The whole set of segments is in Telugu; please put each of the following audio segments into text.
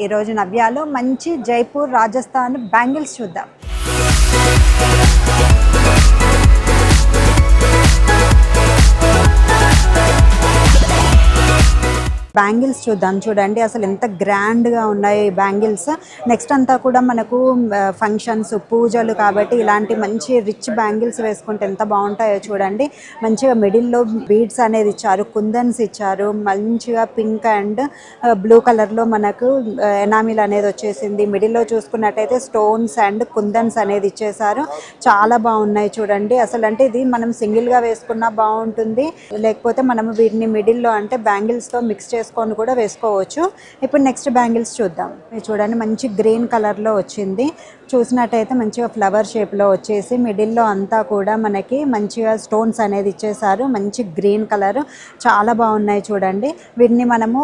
ఈరోజు నవ్యాలో మంచి జైపూర్ రాజస్థాన్ బ్యాంగిల్స్ చూద్దాం. బ్యాంగిల్స్ చూద్దాం. చూడండి అసలు ఎంత గ్రాండ్గా ఉన్నాయి బ్యాంగిల్స్. నెక్స్ట్ అంతా కూడా మనకు ఫంక్షన్స్ పూజలు కాబట్టి ఇలాంటి మంచి రిచ్ బ్యాంగిల్స్ వేసుకుంటే ఎంత బాగుంటాయో చూడండి. మంచిగా మిడిల్లో బీడ్స్ అనేది ఇచ్చారు, కుందన్స్ ఇచ్చారు, మంచిగా పింక్ అండ్ బ్లూ కలర్లో మనకు ఎనామిల్ అనేది వచ్చేసింది. మిడిల్లో చూసుకున్నట్టయితే స్టోన్స్ అండ్ కుందన్స్ అనేది ఇచ్చేసారు. చాలా బాగున్నాయి చూడండి. అసలు అంటే ఇది మనం సింగిల్గా వేసుకున్నా బాగుంటుంది, లేకపోతే మనం వీటిని మిడిల్లో అంటే బ్యాంగిల్స్తో మిక్స్ చేసుకొని కూడా వేసుకోవచ్చు. ఇప్పుడు నెక్స్ట్ బ్యాంగిల్స్ చూద్దాం. చూడండి మంచి గ్రీన్ కలర్లో వచ్చింది. చూసినట్టయితే మంచిగా ఫ్లవర్ షేప్లో వచ్చేసి మిడిల్లో అంతా కూడా మనకి మంచిగా స్టోన్స్ అనేది ఇచ్చేసారు. మంచి గ్రీన్ కలర్, చాలా బాగున్నాయి చూడండి. వీటిని మనము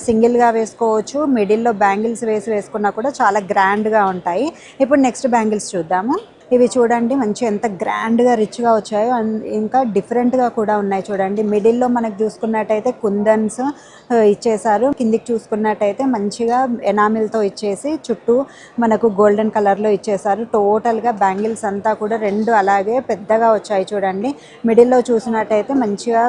సింగిల్గా వేసుకోవచ్చు, మిడిల్లో బ్యాంగిల్స్ వేసుకున్నా కూడా చాలా గ్రాండ్గా ఉంటాయి. ఇప్పుడు నెక్స్ట్ బ్యాంగిల్స్ చూద్దాము. ఇవి చూడండి మంచి ఎంత గ్రాండ్గా రిచ్గా వచ్చాయో, ఇంకా డిఫరెంట్గా కూడా ఉన్నాయి చూడండి. మిడిల్లో మనకు చూసుకున్నట్టయితే కుందన్స్ ఇచ్చేసారు, కిందికి చూసుకున్నట్టయితే మంచిగా ఎనామిల్తో ఇచ్చేసి చుట్టూ మనకు గోల్డెన్ కలర్లో ఇచ్చేసారు. టోటల్గా బ్యాంగిల్స్ అంతా కూడా రెండు అలాగే పెద్దగా వచ్చాయి చూడండి. మిడిల్లో చూసినట్టయితే మంచిగా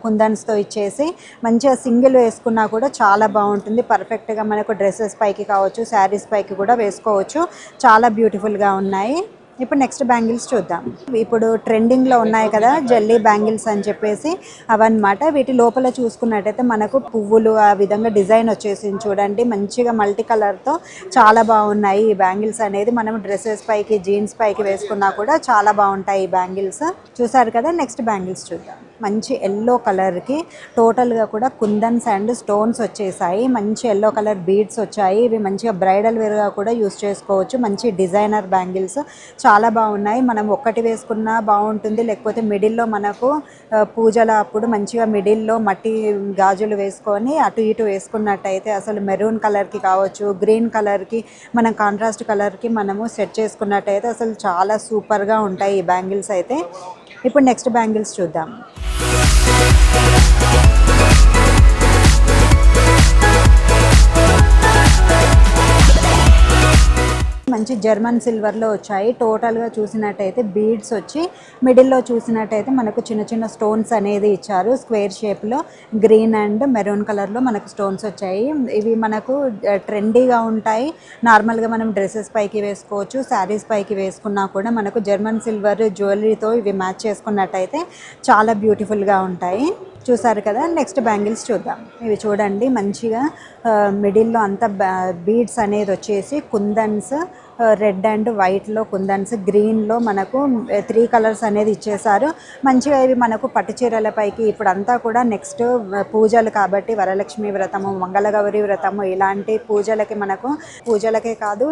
కుందన్స్తో ఇచ్చేసి మంచిగా సింగిల్ వేసుకున్నా కూడా చాలా బాగుంటుంది. పర్ఫెక్ట్గా మనకు డ్రెస్సెస్ పైకి కావచ్చు, శారీస్ పైకి కూడా వేసుకోవచ్చు. చాలా బ్యూటిఫుల్గా ఉన్నాయి. ఇప్పుడు నెక్స్ట్ బ్యాంగిల్స్ చూద్దాం. ఇప్పుడు ట్రెండింగ్లో ఉన్నాయి కదా జెల్లీ బ్యాంగిల్స్ అని చెప్పేసి, అవన్నమాట. వీటి లోపల చూసుకున్నట్టయితే మనకు పువ్వులు ఆ విధంగా డిజైన్ వచ్చేసింది చూడండి. మంచిగా మల్టీ కలర్తో చాలా బాగున్నాయి ఈ బ్యాంగిల్స్ అనేది. మనం డ్రెస్సెస్ పైకి, జీన్స్ పైకి వేసుకున్నా కూడా చాలా బాగుంటాయి ఈ బ్యాంగిల్స్. చూసారు కదా. నెక్స్ట్ బ్యాంగిల్స్ చూద్దాం. మంచి ఎల్లో కలర్కి టోటల్గా కూడా కుందన్స్ అండ్ స్టోన్స్ వచ్చేసాయి. మంచి ఎల్లో కలర్ బీడ్స్ వచ్చాయి. ఇవి మంచిగా బ్రైడల్ వేర్గా కూడా యూస్ చేసుకోవచ్చు. మంచి డిజైనర్ బ్యాంగిల్స్ చాలా బాగున్నాయి. మనం ఒక్కటి వేసుకున్నా బాగుంటుంది, లేకపోతే మిడిల్లో మనకు పూజల అప్పుడు మంచిగా మిడిల్లో మట్టి గాజులు వేసుకొని అటు ఇటు వేసుకున్నట్టయితే అసలు మెరూన్ కలర్కి కావచ్చు, గ్రీన్ కలర్కి, మనం కాంట్రాస్ట్ కలర్కి మనము సెట్ చేసుకున్నట్టయితే అసలు చాలా సూపర్గా ఉంటాయి ఈ బ్యాంగిల్స్ అయితే. ఇప్పుడు నెక్స్ట్ బ్యాంగిల్స్ చూద్దాం. మంచి జర్మన్ సిల్వర్లో వచ్చాయి. టోటల్గా చూసినట్టయితే బీడ్స్ వచ్చి మిడిల్లో చూసినట్టయితే మనకు చిన్న చిన్న స్టోన్స్ అనేది ఇచ్చారు. స్క్వేర్ షేప్లో గ్రీన్ అండ్ మెరూన్ కలర్లో మనకు స్టోన్స్ వచ్చాయి. ఇవి మనకు ట్రెండీగా ఉంటాయి. నార్మల్గా మనం డ్రెస్సెస్ పైకి వేసుకోవచ్చు, శారీస్ పైకి వేసుకున్నా కూడా మనకు జర్మన్ సిల్వర్ జ్యువెలరీతో ఇవి మ్యాచ్ చేసుకున్నట్టయితే చాలా బ్యూటిఫుల్గా ఉంటాయి. చూసారు కదా. నెక్స్ట్ బ్యాంగిల్స్ చూద్దాం. ఇవి చూడండి మంచిగా మిడిల్లో అంతా బీడ్స్ అనేది వచ్చేసి కుందన్స్, రెడ్ అండ్ వైట్లో కుందన్స్, గ్రీన్లో మనకు 3 కలర్స్ అనేది ఇచ్చేసారు. మంచిగా ఇవి మనకు పట్టు చీరలపైకి ఇప్పుడంతా కూడా నెక్స్ట్ పూజలు కాబట్టి వరలక్ష్మి వ్రతము, మంగళగౌరి వ్రతము, ఇలాంటి పూజలకి మనకు పూజలకే కాదు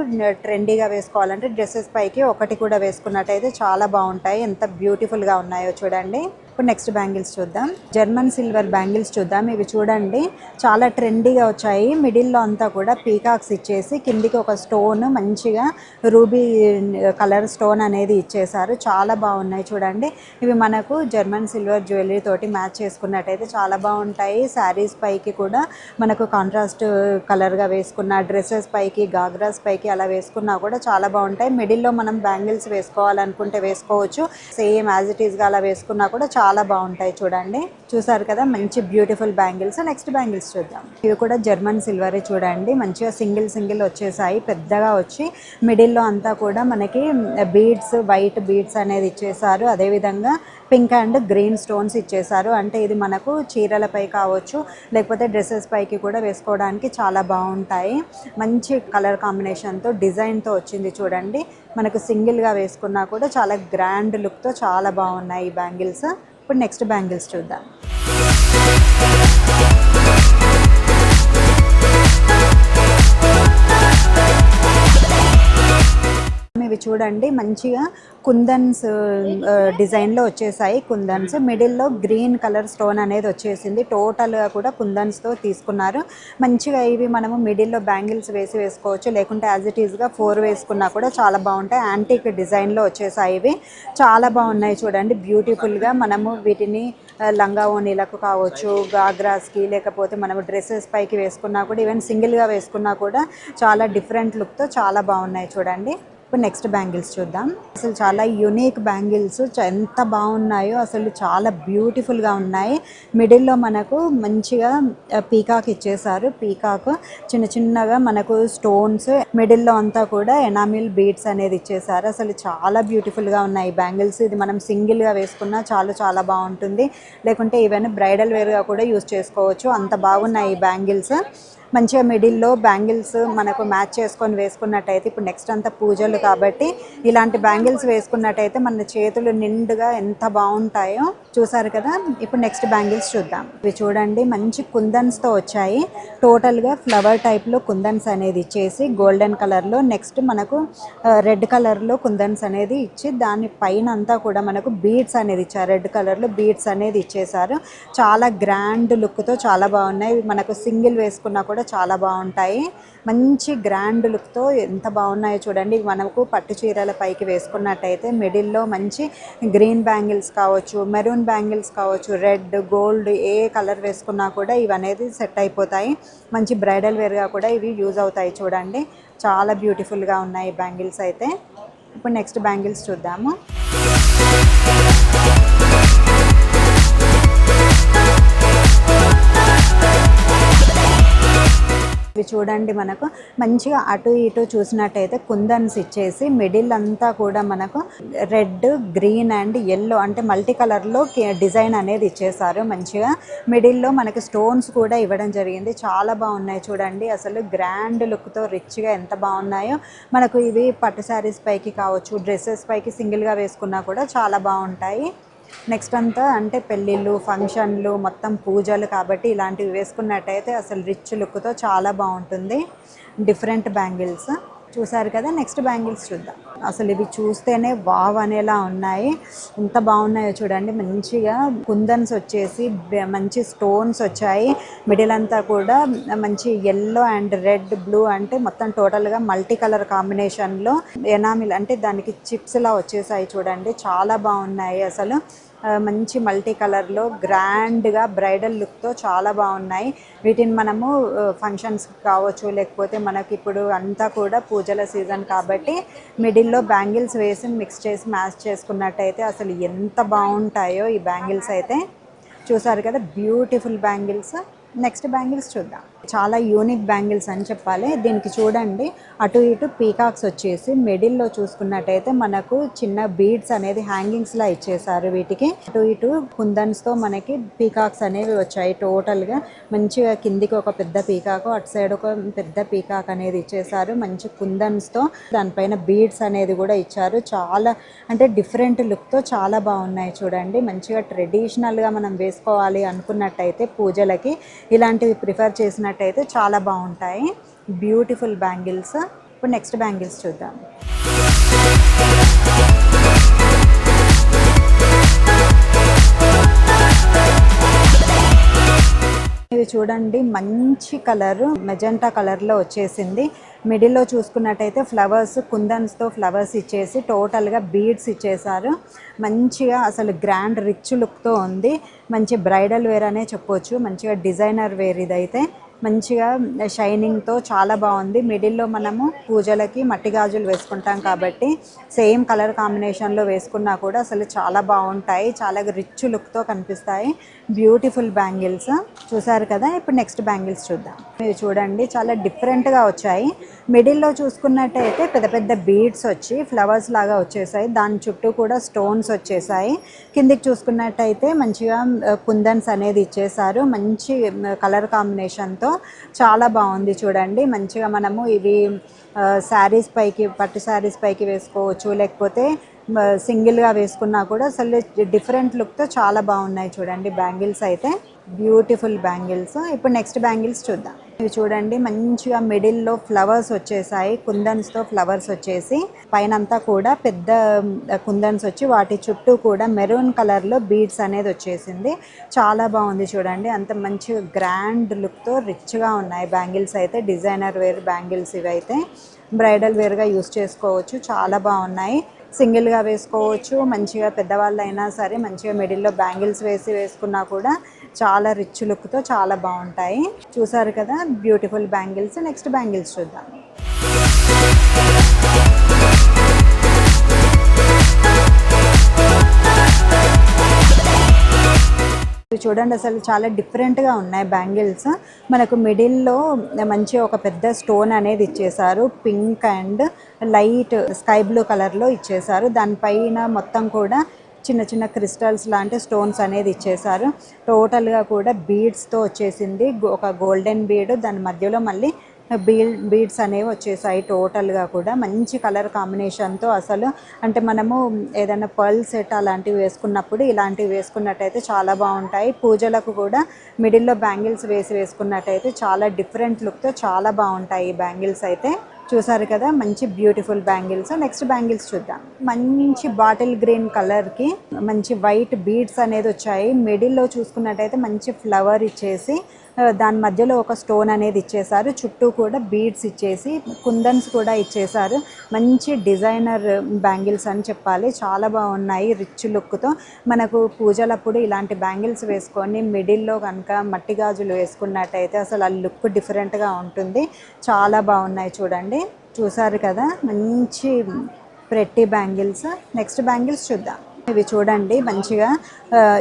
ట్రెండీగా వేసుకోవాలంటే డ్రెస్సెస్ పైకి ఒకటి కూడా వేసుకున్నట్టయితే చాలా బాగుంటాయి. ఎంత బ్యూటిఫుల్గా ఉన్నాయో చూడండి. ఇప్పుడు నెక్స్ట్ బ్యాంగిల్స్ చూద్దాం. జర్మన్ సిల్వర్ బ్యాంగిల్స్ చూద్దాం. ఇవి చూడండి చాలా ట్రెండీగా వచ్చాయి. మిడిల్లో అంతా కూడా పీకాక్స్ ఇచ్చేసి కిందికి ఒక స్టోన్ మంచిగా రూబీ కలర్ స్టోన్ అనేది ఇచ్చేసారు. చాలా బాగున్నాయి చూడండి. ఇవి మనకు జర్మన్ సిల్వర్ జ్యువెలరీ తోటి మ్యాచ్ చేసుకున్నట్టయితే చాలా బాగుంటాయి. శారీస్ పైకి కూడా మనకు కాంట్రాస్ట్ కలర్గా వేసుకున్న, డ్రెస్సెస్ పైకి, గాగ్రాస్ పైకి అలా వేసుకున్నా కూడా చాలా బాగుంటాయి. మిడిల్లో మనం బ్యాంగిల్స్ వేసుకోవాలనుకుంటే వేసుకోవచ్చు. సేమ్ యాజ్ ఇట్ ఈస్గా అలా వేసుకున్నా కూడా చాలా బాగుంటాయి చూడండి. చూసారు కదా మంచి బ్యూటిఫుల్ బ్యాంగిల్స్. నెక్స్ట్ బ్యాంగిల్స్ చూద్దాం. ఇవి కూడా జర్మన్ సిల్వర్ చూడండి. మంచిగా సింగిల్ వచ్చేసాయి, పెద్దగా వచ్చి మిడిల్లో అంతా కూడా మనకి బీడ్స్, వైట్ బీడ్స్ అనేది ఇచ్చేసారు. అదేవిధంగా పింక్ అండ్ గ్రీన్ స్టోన్స్ ఇచ్చేసారు. అంటే ఇది మనకు చీరలపై కావచ్చు, లేకపోతే డ్రెస్సెస్ పైకి కూడా వేసుకోవడానికి చాలా బాగుంటాయి. మంచి కలర్ కాంబినేషన్తో డిజైన్తో వచ్చింది చూడండి. మనకు సింగిల్గా వేసుకున్నా కూడా చాలా గ్రాండ్ లుక్తో చాలా బాగున్నాయి ఈ బ్యాంగిల్స్. ఇప్పుడు నెక్స్ట్ బ్యాంగిల్స్ చూద్దాం. ఇవి చూడండి మంచిగా కుందన్స్ డిజైన్లో వచ్చేసాయి. కుందన్స్ మిడిల్లో గ్రీన్ కలర్ స్టోన్ అనేది వచ్చేసింది. టోటల్గా కూడా కుందన్స్తో తీసుకున్నారు. మంచిగా ఇవి మనము మిడిల్లో బ్యాంగిల్స్ వేసుకోవచ్చు, లేకుంటే యాజ్ ఇట్ ఈస్గా 4 వేసుకున్నా కూడా చాలా బాగుంటాయి. యాంటిక్ డిజైన్లో వచ్చేసాయి. ఇవి చాలా బాగున్నాయి చూడండి. బ్యూటిఫుల్గా మనము వీటిని లంగా ఓణీలకు కావచ్చు, గాగ్రాస్కి, లేకపోతే మనము డ్రెస్సెస్ పైకి వేసుకున్నా కూడా, ఈవెన్ సింగిల్గా వేసుకున్నా కూడా చాలా డిఫరెంట్ లుక్తో చాలా బాగున్నాయి చూడండి. ఇప్పుడు నెక్స్ట్ బ్యాంగిల్స్ చూద్దాం. అసలు చాలా యూనిక్ బ్యాంగిల్స్ ఎంత బాగున్నాయో, అసలు చాలా బ్యూటిఫుల్గా ఉన్నాయి. మిడిల్లో మనకు మంచిగా పీకాక్ ఇచ్చేసారు. పీకాక్ చిన్న చిన్నగా మనకు స్టోన్స్, మిడిల్లో అంతా కూడా ఎనామిల్ బీడ్స్ అనేది ఇచ్చేసారు. అసలు చాలా బ్యూటిఫుల్గా ఉన్నాయి బ్యాంగిల్స్. ఇది మనం సింగిల్గా వేసుకున్నా చాలా బాగుంటుంది, లేకుంటే ఈవెన్ బ్రైడల్ వేర్గా కూడా యూజ్ చేసుకోవచ్చు. అంత బాగున్నాయి ఈ బ్యాంగిల్స్. మంచిగా మిడిల్లో బ్యాంగిల్స్ మనకు మ్యాచ్ చేసుకొని వేసుకున్నట్టయితే, ఇప్పుడు నెక్స్ట్ అంతా పూజలు కాబట్టి ఇలాంటి బ్యాంగిల్స్ వేసుకున్నట్టయితే మన చేతులు నిండుగా ఎంత బాగుంటాయో. చూసారు కదా. ఇప్పుడు నెక్స్ట్ బ్యాంగిల్స్ చూద్దాం. ఇవి చూడండి మంచి కుందన్స్తో వచ్చాయి. టోటల్గా ఫ్లవర్ టైప్లో కుందన్స్ అనేది ఇచ్చేసి గోల్డెన్ కలర్లో, నెక్స్ట్ మనకు రెడ్ కలర్లో కుందన్స్ అనేది ఇచ్చి దాని పైన అంతా కూడా మనకు బీడ్స్ అనేది ఇచ్చారు. రెడ్ కలర్లో బీడ్స్ అనేది ఇచ్చేసారు. చాలా గ్రాండ్ లుక్తో చాలా బాగున్నాయి. మనకు సింగిల్ వేసుకున్నా కూడా చాలా బాగుంటాయి. మంచి గ్రాండ్ లుక్తో ఎంత బాగున్నాయో చూడండి. మనకు పట్టు చీరల పైకి వేసుకున్నట్టయితే మిడిల్లో మంచి గ్రీన్ బ్యాంగిల్స్ కావచ్చు, మెరూన్ బ్యాంగిల్స్ కావచ్చు, రెడ్, గోల్డ్ ఏ కలర్ వేసుకున్నా కూడా ఇవి అనేది సెట్ అయిపోతాయి. మంచి బ్రైడల్ వేర్గా కూడా ఇవి యూజ్ అవుతాయి చూడండి. చాలా బ్యూటిఫుల్గా ఉన్నాయి బ్యాంగిల్స్ అయితే. ఇప్పుడు నెక్స్ట్ బ్యాంగిల్స్ చూద్దాము. ఇవి చూడండి మనకు మంచిగా అటు ఇటు చూసినట్టయితే కుందన్స్ ఇచ్చేసి మిడిల్ అంతా కూడా మనకు రెడ్, గ్రీన్ అండ్ ఎల్లో అంటే మల్టీ కలర్లో డిజైన్ అనేది ఇచ్చేసారు. మంచిగా మిడిల్లో మనకి స్టోన్స్ కూడా ఇవ్వడం జరిగింది. చాలా బాగున్నాయి చూడండి. అసలు గ్రాండ్ లుక్తో రిచ్గా ఎంత బాగున్నాయో. మనకు ఇవి పట్టు శారీస్ పైకి కావచ్చు, డ్రెస్సెస్ పైకి సింగిల్గా వేసుకున్నా కూడా చాలా బాగుంటాయి. నెక్స్ట్ అంతా అంటే పెళ్ళిళ్ళు, ఫంక్షన్లు, మొత్తం పూజలు కాబట్టి ఇలాంటివి వేసుకున్నట్టయితే అసలు రిచ్ లుక్తో చాలా బాగుంటుంది. డిఫరెంట్ బ్యాంగిల్స్ చూసారు కదా. నెక్స్ట్ బ్యాంగిల్స్ చూద్దాం. అసలు ఇవి చూస్తేనే వావ్ అనేలా ఉన్నాయి. ఎంత బాగున్నాయో చూడండి. మంచిగా కుందన్స్ వచ్చేసి మంచి స్టోన్స్ వచ్చాయి. మిడిల్ అంతా కూడా మంచి ఎల్లో అండ్ రెడ్, బ్లూ అంటే మొత్తం టోటల్గా మల్టీ కలర్ కాంబినేషన్లో ఎనామిల్ అంటే దానికి చిప్స్లా వచ్చేసాయి చూడండి. చాలా బాగున్నాయి అసలు. మంచి మల్టీ కలర్లో గ్రాండ్గా బ్రైడల్ లుక్తో చాలా బాగున్నాయి. వీటిని మనము ఫంక్షన్స్ కావచ్చు, లేకపోతే మనకి ఇప్పుడు అంతా కూడా పూజల సీజన్ కాబట్టి మిడిల్లో బ్యాంగిల్స్ వేసి మిక్స్ చేసి మ్యాచ్ చేసుకున్నట్టయితే అసలు ఎంత బాగుంటాయో ఈ బ్యాంగిల్స్ అయితే. చూసారు కదా బ్యూటిఫుల్ బ్యాంగిల్స్. నెక్స్ట్ బ్యాంగిల్స్ చూద్దాం. చాలా యూనిక్ బ్యాంగిల్స్ అని చెప్పాలి. దీనికి చూడండి అటు ఇటు పీకాక్స్ వచ్చేసి మిడిల్లో చూసుకున్నట్టయితే మనకు చిన్న బీడ్స్ అనేది హ్యాంగింగ్స్లా ఇచ్చేసారు. వీటికి అటు ఇటు కుందన్స్తో మనకి పీకాక్స్ అనేవి వచ్చాయి. టోటల్గా మంచిగా కిందికి ఒక పెద్ద పీకాకు, అటు సైడ్ ఒక పెద్ద పీకాక్ అనేది ఇచ్చేసారు. మంచి కుందన్స్తో దానిపైన బీడ్స్ అనేది కూడా ఇచ్చారు. చాలా అంటే డిఫరెంట్ లుక్తో చాలా బాగున్నాయి చూడండి. మంచిగా ట్రెడిషనల్గా మనం వేసుకోవాలి అనుకున్నట్టయితే పూజలకి ఇలాంటివి ప్రిఫర్ చేసినట్టయితే చాలా బాగుంటాయి. Beautiful bangles. ఇప్పుడు నెక్స్ట్ బ్యాంగిల్స్ చూద్దాం. ఇవి చూడండి మంచి కలరు మెజెంటా కలర్లో వచ్చేసింది. మిడిల్లో చూసుకున్నట్టయితే ఫ్లవర్స్, కుందన్స్తో ఫ్లవర్స్ ఇచ్చేసి టోటల్గా బీడ్స్ ఇచ్చేసారు. మంచిగా అసలు గ్రాండ్ రిచ్ లుక్తో ఉంది. మంచి బ్రైడల్ వేర్ అనే చెప్పొచ్చు. మంచిగా డిజైనర్ వేర్ ఇదైతే. మంచిగా షైనింగ్తో చాలా బాగుంది. మిడిల్లో మనము పూజలకి మట్టి గాజులు వేసుకుంటాం కాబట్టి సేమ్ కలర్ కాంబినేషన్లో వేసుకున్నా కూడా అసలు చాలా బాగుంటాయి. చాలా రిచ్ లుక్తో కనిపిస్తాయి. బ్యూటిఫుల్ బ్యాంగిల్స్ చూసారు కదా. ఇప్పుడు నెక్స్ట్ బ్యాంగిల్స్ చూద్దాం. ఇవి చూడండి చాలా డిఫరెంట్గా వచ్చాయి. మిడిల్లో చూసుకున్నట్టయితే పెద్ద పెద్ద బీడ్స్ వచ్చి ఫ్లవర్స్ లాగా వచ్చేసాయి. దాని చుట్టూ కూడా స్టోన్స్ వచ్చేసాయి. కిందికి చూసుకున్నట్టయితే మంచిగా కుందన్స్ అనేది ఇచ్చేసారు. మంచి కలర్ కాంబినేషన్తో చాలా బాగుంది చూడండి. మంచిగా మనము ఇవి శారీస్ పైకి, పట్టు శారీస్ పైకి వేసుకోవచ్చు, లేకపోతే సింగిల్గా వేసుకున్నా కూడా అసలు డిఫరెంట్ లుక్తో చాలా బాగున్నాయి చూడండి బ్యాంగిల్స్ అయితే. Beautiful bangles. ఇప్పుడు నెక్స్ట్ బ్యాంగిల్స్ చూద్దాం. ఇవి చూడండి, మంచిగా మిడిల్లో ఫ్లవర్స్ వచ్చేసాయి, కుందన్స్తో ఫ్లవర్స్ వచ్చేసి పైన అంతా కూడా పెద్ద కుందన్స్ వచ్చి వాటి చుట్టూ కూడా మెరూన్ కలర్లో బీడ్స్ అనేది వచ్చేసింది. చాలా బాగుంది చూడండి, అంత మంచి గ్రాండ్ లుక్తో రిచ్గా ఉన్నాయి బ్యాంగిల్స్ అయితే. డిజైనర్ వేర్ బ్యాంగిల్స్ ఇవైతే బ్రైడల్ వేర్గా యూస్ చేసుకోవచ్చు. చాలా బాగున్నాయి. సింగిల్గా వేసుకోవచ్చు, మంచిగా పెద్దవాళ్ళు అయినా సరే మంచిగా మిడిల్లో బ్యాంగిల్స్ వేసుకున్నా కూడా చాలా రిచ్ లుక్తో చాలా బాగుంటాయి. చూసారు కదా బ్యూటిఫుల్ బ్యాంగిల్స్. నెక్స్ట్ బ్యాంగిల్స్ చూద్దాం. చూడండి, అసలు చాలా డిఫరెంట్గా ఉన్నాయి బ్యాంగిల్స్. మనకు మిడిల్లో మంచి ఒక పెద్ద స్టోన్ అనేది ఇచ్చేసారు, pink and light sky blue కలర్లో ఇచ్చేసారు. దానిపైన మొత్తం కూడా చిన్న చిన్న క్రిస్టల్స్ లాంటి స్టోన్స్ అనేది ఇచ్చేసారు. టోటల్గా కూడా బీడ్స్తో వచ్చేసింది, ఒక గోల్డెన్ బీడ్, దాని మధ్యలో మళ్ళీ బీడ్స్ అనేవి వచ్చేసాయి. టోటల్గా కూడా మంచి కలర్ కాంబినేషన్తో అసలు అంటే మనము ఏదైనా పర్ల్ సెట్ అలాంటివి వేసుకున్నప్పుడు ఇలాంటివి వేసుకున్నట్టయితే చాలా బాగుంటాయి. పూజలకు కూడా మిడిల్లో బ్యాంగిల్స్ వేసుకున్నట్టయితే చాలా డిఫరెంట్ లుక్తో చాలా బాగుంటాయి ఈ బ్యాంగిల్స్ అయితే. చూసారు కదా మంచి బ్యూటిఫుల్ బ్యాంగిల్స్. నెక్స్ట్ బ్యాంగిల్స్ చూద్దాం. మంచి బాటిల్ గ్రీన్ కలర్కి మంచి వైట్ బీడ్స్ అనేది వచ్చాయి. మిడిల్లో చూసుకున్నట్టయితే మంచి ఫ్లవర్ ఇచ్చేసి దాని మధ్యలో ఒక స్టోన్ అనేది ఇచ్చేసారు, చుట్టూ కూడా బీడ్స్ ఇచ్చేసి కుందన్స్ కూడా ఇచ్చేసారు. మంచి డిజైనర్ బ్యాంగిల్స్ అని చెప్పాలి, చాలా బాగున్నాయి రిచ్ లుక్తో. మనకు పూజలప్పుడు ఇలాంటి బ్యాంగిల్స్ వేసుకొని మిడిల్లో కనుక మట్టి గాజులు వేసుకున్నట్టయితే అసలు ఆ లుక్ డిఫరెంట్గా ఉంటుంది. చాలా బాగున్నాయి చూడండి. చూసారు కదా మంచి ప్రెట్టి బ్యాంగిల్స్. నెక్స్ట్ బ్యాంగిల్స్ చూద్దాం. ఇవి చూడండి మంచిగా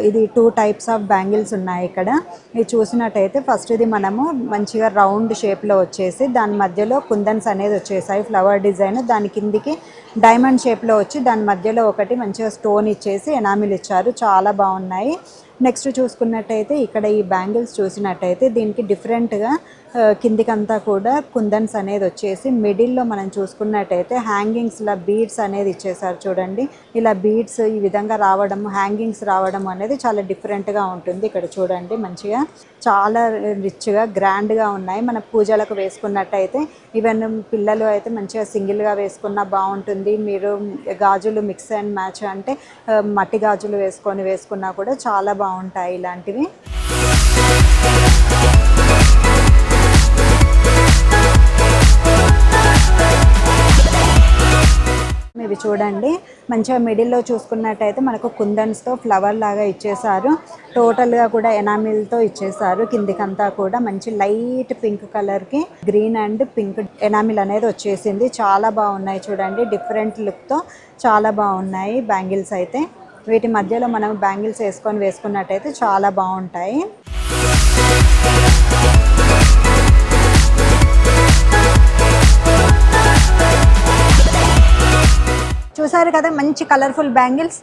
ఇది 2 టైప్స్ ఆఫ్ బ్యాంగిల్స్ ఉన్నాయి ఇక్కడ. ఇది చూసినట్టయితే ఫస్ట్ ఇది మనము మంచిగా రౌండ్ షేప్లో వచ్చేసి దాని మధ్యలో కుందన్స్ అనేది వచ్చేసాయి, ఫ్లవర్ డిజైన్. దాని కిందికి డైమండ్ షేప్లో వచ్చి దాని మధ్యలో ఒకటి మంచిగా స్టోన్ ఇచ్చేసి ఎనామిల్ ఇచ్చారు. చాలా బాగున్నాయి. నెక్స్ట్ చూసుకున్నట్టయితే ఇక్కడ ఈ బ్యాంగిల్స్ చూసినట్టయితే దీనికి డిఫరెంట్గా కిందికంతా కూడా కుందన్స్ అనేది వచ్చేసి మిడిల్లో మనం చూసుకున్నట్టయితే హ్యాంగింగ్స్ ఇలా బీడ్స్ అనేది ఇచ్చేసారు చూడండి. ఇలా బీడ్స్ ఈ విధంగా రావడం, హ్యాంగింగ్స్ రావడం అనేది చాలా డిఫరెంట్గా ఉంటుంది. ఇక్కడ చూడండి మంచిగా చాలా రిచ్గా గ్రాండ్గా ఉన్నాయి. మన పూజలకు వేసుకున్నట్టయితే ఈవెన్ పిల్లలు అయితే మంచిగా సింగిల్గా వేసుకున్నా బాగుంటుంది. మీరు గాజులు మిక్స్ అండ్ మ్యాచ్ అంటే మట్టి గాజులు వేసుకున్నా కూడా చాలా బాగుంటాయి ఇలాంటివి. ఇవి చూడండి మంచిగా మిడిల్లో చూసుకున్నట్టయితే మనకు కుందన్స్తో ఫ్లవర్ లాగా ఇచ్చేసారు. టోటల్గా కూడా ఎనామిల్తో ఇచ్చేసారు. కిందికంతా కూడా మంచి లైట్ పింక్ కలర్కి గ్రీన్ అండ్ పింక్ ఎనామిల్ అనేది వచ్చేసింది. చాలా బాగున్నాయి చూడండి, డిఫరెంట్ లుక్తో చాలా బాగున్నాయి బ్యాంగిల్స్ అయితే. వీటి మధ్యలో మనం బ్యాంగిల్స్ వేసుకున్నట్టయితే చాలా బాగుంటాయి. చూసారు కదా మంచి కలర్ఫుల్ బ్యాంగిల్స్.